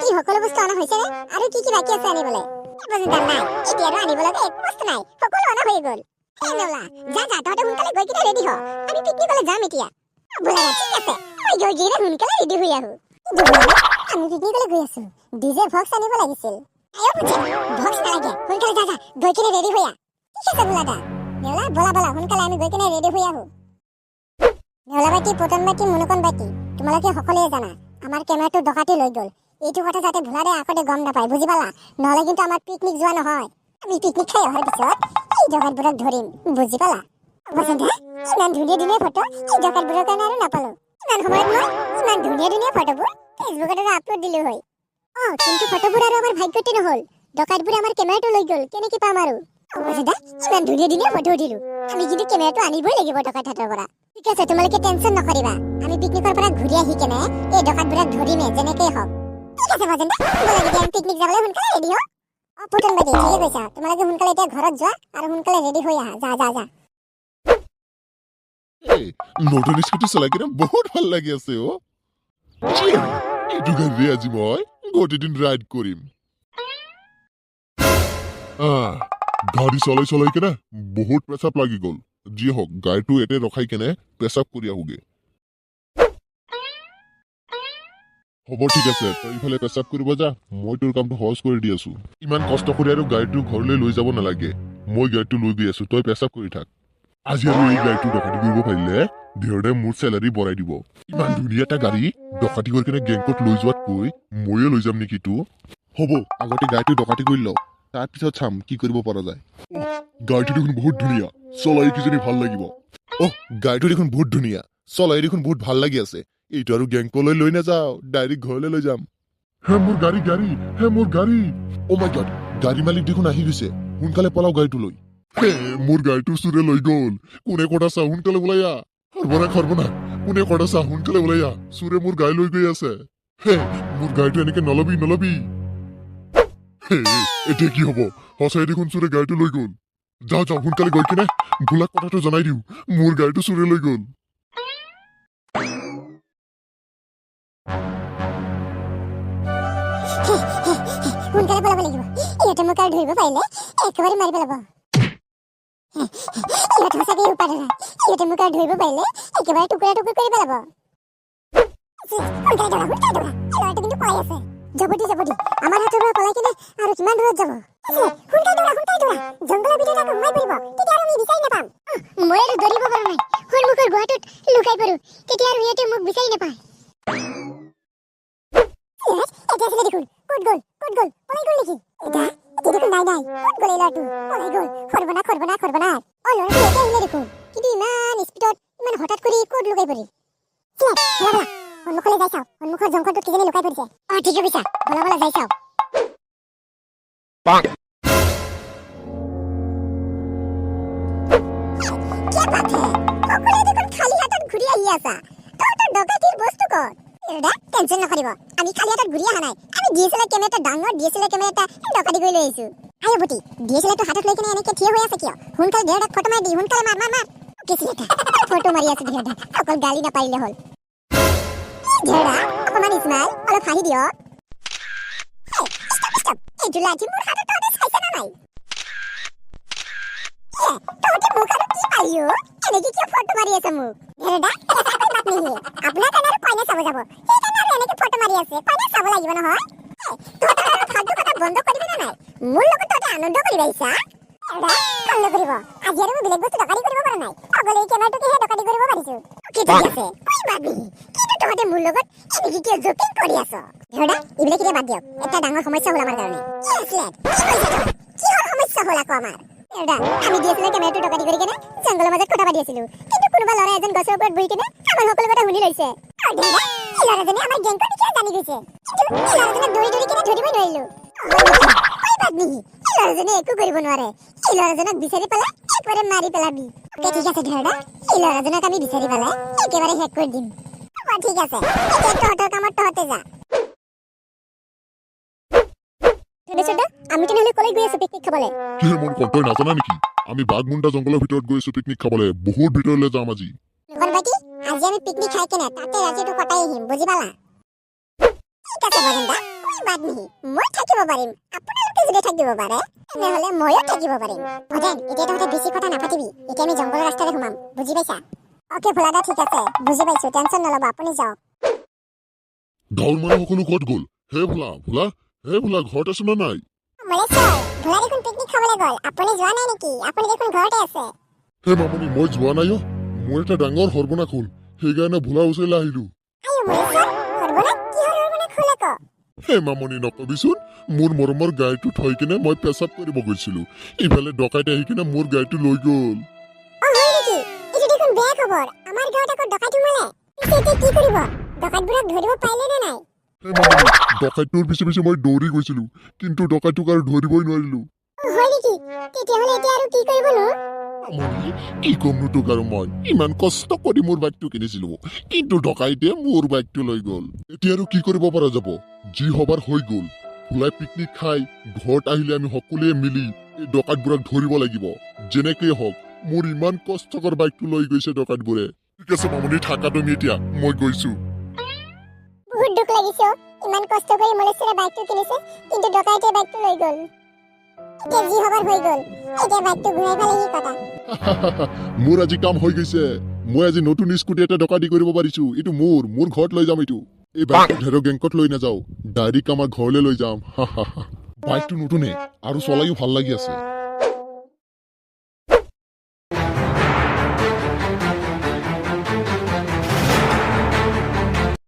এই সকলো বস্তু অনা হৈছে নে আৰু কি কি বাকি আছে আনিবলৈ বজিদাৰ নাই এতিয়া আৰু আনিব লগা একো বস্তু নাই সকলো অনা হৈ গ'ল এই নেওলা যা যা তহঁতে সোনকালে গৈ কিনে ৰেডি হ আমি পিকনিকলৈ যাম এতিয়া বোলা ঠিক আছে মই গৈ গিয়ে সোনকালে ৰেডি হৈ আহো আমি পিকনিকলৈ গৈ আছো ডিজে ভক্স আনিব লাগিছিল আয়ো বুঝে ভক্স নালাগে সোনকালে যা যা গৈ কিনে ৰেডি হৈ আহ ঠিক আছে বোলা দা নেওলা বলা বলা সোনকালে আমি গৈ কিনে ৰেডি হৈ আহো নেওলা বাটি পতন বাটি মুনকন বাটি তোমালোকে সকলোৱে জানা আমাৰ কেমেৰাটো ডকাটি লৈ গ'ল এইটো কথা যাতে ভুলাৰে আগতে গম নাপায় বুজি পালা নহলে কিন্তু আমাৰ পিকনিক যোৱা নহয় আমি পিকনিক খাই অহাৰ পিছত এই জগাতবোৰক ধৰিম বুজি পালা বসন্ত ইমান ধুনীয়া ফটো এই জগাতবোৰৰ কাৰণে আৰু নাপালো ইমান সময়ত মই ইমান ধুনীয়া ফটোবোৰ ফেচবুকত আপলোড দিলো হয় কিন্তু ফটোবোৰ আৰু আমাৰ ভাগ্যতে নহল ডকাইতবোৰে আমাৰ কেমেৰাটো লৈ গ'ল কেনেকৈ পাম আৰু বসন্ত ইমান ধুনীয়া ফটো উঠিলো আমি কিন্তু কেমেৰাটো আনিবই লাগিব ডকাইত হাতৰ পৰা ঠিক আছে তোমালোকে টেনচন নকৰিবা আমি পিকনিকৰ পৰা ঘূৰি আহি কেনে এই ডকাইতবোৰক ধৰিমে যেনেকৈ হওক ঠিক আছে বসন্ত তোমালোকে আমি পিকনিক যাবলৈ সোনকালে ৰেডি হওক পুতন বাজি ঠিকে কৈছা তোমালোকে সোনকালে এতিয়া ঘৰত যোৱা আৰু সোনকালে ৰেডি হৈ আহা যা যা যা নতুন স্কুটি চলাই কিনে বহুত ভাল লাগি আছে এইটো গাড়ী আজি মই গোটেই দিন ৰাইড কৰিম গাড়ী চলাই কিনে বহুত পেচাব লাগি গ'ল যি হওক গাড়ীটো এতে ৰখাই কেনে পেচাব কৰি আহোগে হ'ব ঠিক আছে তই ইফালে পেচাব কৰিব যা মই তোৰ কামটো সহজ কৰি দি আছো ইমান কষ্ট কৰি আৰু গাড়ীটো ঘৰলৈ লৈ যাব নালাগে মই গাড়ীটো লৈ গৈ আছো তই পেচাব কৰি থাক আজি আৰু এই গাড়ীটো ডকাটি কৰিব পাৰিলে দেউতাই মোৰ চেলাৰী বঢ়াই দিব ইমান ধুনীয়া এটা গাড়ী ডকাটি কৰি কিনে গেংকত লৈ যোৱাতকৈ ময়ে লৈ যাম নেকি তো হ'ব আগতে গাড়ীটো ডকাটি কৰি লওঁ তাৰপিছত চাম কি কৰিব পৰা যায় গাড়ীটো দেখোন বহুত ধুনীয়া চলাই কিজনী ভাল লাগিব গাড়ীটো দেখোন বহুত ধুনীয়া চলাই দেখোন বহুত ভাল লাগি আছে এইটো আৰু গেংকলৈ লৈ নাযাওঁ ডাইৰেক্ট ঘৰলৈ লৈ যাম মোৰ গাড়ী মাই গড গাড়ী মালিক দেখোন আহি গৈছে সোনকালে পলাও গাড়ীটো লৈ মোৰ গাড়ীটো চুৰে লৈ গ'ল কোনে কটা চা সোনকালে ওলাই আহ খৰবনা কোনে কটা চা সোনকালে ওলাই আহ চুৰে মোৰ গাড়ী লৈ গৈ আছে মোৰ গাড়ীটো এনেকে নলবি এতিয়া কি হব সঁচাই দেখোন চুৰে গাড়ীটো লৈ গ'ল যাওঁ সোনকালে গৈ কিনে ভোলাক কথাটো জনাই দিওঁ মোৰ গাড়ীটো চুৰে লৈ গ'ল সোনকালে পলাব লাগিব ইহঁতে মোক আৰু ধৰিব পাৰিলে একেবাৰে মাৰি পেলাব ইহঁতে সঁচাকৈ উপাদান ইহঁতে মোক আৰু ধৰিব পাৰিলে একেবাৰে টুকুৰা টুকুৰ কৰি পেলাব সোনকালে দৌৰা ল'ৰাটো কিন্তু পলাই আছে জবতি আমাৰ হাতৰ পৰা পলাই কিনে আৰু কিমান দূৰত যাব সোনকালে দৌৰা জংঘলৰ ভিতৰত আকৌ সোমাই পৰিব তেতিয়া আৰু আমি বিচাৰি নাপাম মই আৰু দৌৰিব পৰা নাই সন্মুখৰ গুহাটোত লুকাই পৰো তেতিয়া আৰু ইহঁতে মোক বিচাৰি নাপায় এতিয়া দেখোন ক'ত গ'ল পলাই গ'ল নেকি এতিয়া দেখোন নাই ক'ত গ'ল এই ল'ৰাটো পলাই গ'ল খৰবনা ল'ৰাটো এতিয়া আহিলে দেখোন কিন্তু ইমান স্পীডত ইমান হঠাৎ কৰি ক'ত লুকাই পৰি সন্মুখলৈ যাই চাওঁ সন্মুখৰ জংঘলটোত কিজনী লুকাই পৰিছে ঠিকে কৈছা বলা যাই চাওঁ সকলোৱে দেখোন খালী হাতত ঘূৰি আহি আছা তহঁতৰ ডকাইতিৰ বস্তু ক'ত টেনচন নকৰিব আমি খালী হাতত ঘূৰি অহা নাই আমি ডিএসএলআৰ কেমেৰা এটা ডাঙৰ ডিএসএলআৰ কেমেৰা এটা ডকাইতি কৰি লৈ আহিছো আয়ো বুটি ডিএসএলআৰটো হাতত লৈ কিনে এনেকে থিয় হৈ আছে কিয় সোনকালে দেউতাক ফটো মাৰি দি সোনকালে মাৰ ফটো মাৰি আছে দেউতাক অকল গালি নাপাৰিলে হ'ল দেউতা অকণমান ইছমাইল অলপ হাঁহি দিয়ক এইটো লাঠি মোৰ হাতত তহঁতে চাইছে না নাই তহঁতে মোক আৰু কি পালি এনেকে কিয় ফটো মাৰি আছে মোক দেউতা আপোনাৰ কাৰণে আৰু কইনা চাব যাব সেইকাৰণে আৰু এনেকে ফটো মাৰি আছে কইনা চাব লাগিব নহয় তহঁতে আৰু ফালতু কথা বন্ধ কৰিবি না নাই মোৰ লগত তহঁতে আনন্দ কৰিব আহিছা কাম নকৰিব আজি আৰু মই বেলেগ বস্তু ডকাইতি কৰিব পৰা নাই অকল এই কেমেৰাটোকেহে ডকাইতি কৰিব পাৰিছো ঠিক আছে কৈ বাবি কিন্তু তহঁতে মোৰ লগত এনেকে কিয় জোকিং কৰি আছ দেউতা এইবিলাক এতিয়া বাদ দিয়ক এটা ডাঙৰ সমস্যা হ'ল আমাৰ কাৰণে কিহৰ সমস্যা হ'ল আকৌ আমাৰ দেউতা আমি ডিএসএলআৰ কেমেৰাটো ডকাইতি কৰি কেনে জংঘলৰ মাজত কথা পাতি আছিলো কিন্তু কোনোবা ল'ৰা এজন গছৰ ওপৰত বহি কেনে আমাৰ সকলো কথা শুনি লৈছে আৰু দেউতা এই ল'ৰাজনে আমাৰ গেংকৰ বিষয়ে জানি গৈছে কিন্তু এই ল'ৰাজনক দৌৰি কিনে ধৰিবই নোৱাৰিলো এই ল'ৰাজনে একো কৰিব নোৱাৰে এই ল'ৰাজনক বিচাৰি পেলাই একেবাৰে মাৰি পেলাবি ঠিক আছে দেউতা এই ল'ৰাজনক আমি বিচাৰি পেলাই একেবাৰে শেষ কৰি দিম ঠিক আছে এতিয়া তহঁতৰ কামত তহঁতে যা আমি তেনেহ'লে কলৈ গৈ আছো পিকনিক খাবলৈ মন কণ্টই নাজানা নেকি আমি বাঘমুণ্ডা জংঘলৰ ভিতৰত গৈ আছো পিকনিক খাবলৈ বহুত ভিতৰলৈ যাম আজি বাকি আজি আমি পিকনিক খাই কেনে তাতে ৰাতিটো কটাই আহিম বুজি পালা ঠিক আছে বজেন্দা कोई बात नहीं মই থাকিব পাৰিম আপোনালোকে যদি থাকিব পাৰে তেনেহলে ময়ো থাকিব পাৰিম ভজেন এতিয়া তহঁতে বেছি কথা নাপাতিবি এতিয়া আমি জংগলৰ ৰাস্তাৰে ঘুমাম বুজি পাইছা ওকে ভোলাদা ঠিক আছে বুজি পাইছো টেনচন নলব আপুনি যাওক গাঁৱৰ মানুহ সকলো ক'ত গ'ল হে ভোলা ঘৰত আছো না নাই মলেশ্বৰ ভোলা দেখোন পিকনিক খাবলৈ গ'ল আপুনি যোৱা নাই নেকি আপুনি দেখোন ঘৰতে আছে হে মামনি মই যোৱা নাই অ মোৰ এটা ডাঙৰ সৰ্বনাশ হ'ল সেইকাৰণে ভোলা ওচৰলৈ আহিলো আয়ো মলেশ্বৰ সৰ্বনাশ কি সৰ্বনাশ হ'ল আকৌ হে মামনি নকবিচোন মোৰ মৰমৰ গাড়ীটো থৈ কিনে মই পেচাব কৰিব গৈছিলো ইফালে ডকাইতে আহি কিনে মোৰ গাড়ীটো লৈ গ'ল অ হয় নেকি এইটো দেখোন বেয়া খবৰ আমাৰ গাঁৱত আকৌ ডকাইত সোমালে পিছে এতিয়া কি কৰিব ডকাইতবোৰক ধৰিব পাৰিলে নে নাই হে মামনি ডকাইটোৰ পিছে পিছে মই দৌৰি গৈছিলো কিন্তু ডকাইটোক আৰু ধৰিবই নোৱাৰিলো হয় নেকি তেতিয়াহ'লে এতিয়া আৰু কি কৰিবনো মামনি কি কমনো তোক আৰু মই ইমান কষ্ট কৰি মোৰ বাইকটো কিনিছিলো কিন্তু ডকাইতে মোৰ বাইকটো লৈ গ'ল এতিয়া আৰু কি কৰিব পৰা যাব যি হবাৰ হৈ গ'ল ভোলাই পিকনিক খাই ঘৰত আহিলে আমি সকলোৱে মিলি এই ডকাইতবোৰক ধৰিব লাগিব যেনেকৈ হওক মোৰ ইমান কষ্টকৰ বাইকটো লৈ গৈছে ডকাইতবোৰে ঠিক আছে মামনি থাকা তুমি এতিয়া মই গৈছো বহুত দুখ লাগিছে ইমান কষ্ট কৰি মলেশ্বৰে বাইকটো কিনিছে কিন্তু ডকাইতে বাইকটো লৈ গ'ল এতিয়া যি হবার হৈ গ'ল এতিয়া বাইকটো ঘূৰাই পালেহি কথা মোৰ আজি কাম হৈ গৈছে মই আজি নতুন স্কুটি এটা ডকাইতি কৰিব পাৰিছো এইটো মোৰ ঘৰত লৈ যাম এইটো এই বাইকটো ঢেৰ গেংকত লৈ নাযাওঁ ডাইৰেক্ট আমাৰ ঘৰলৈ লৈ যাম বাইকটো নতুনে আৰু চলাইও ভাল লাগি আছে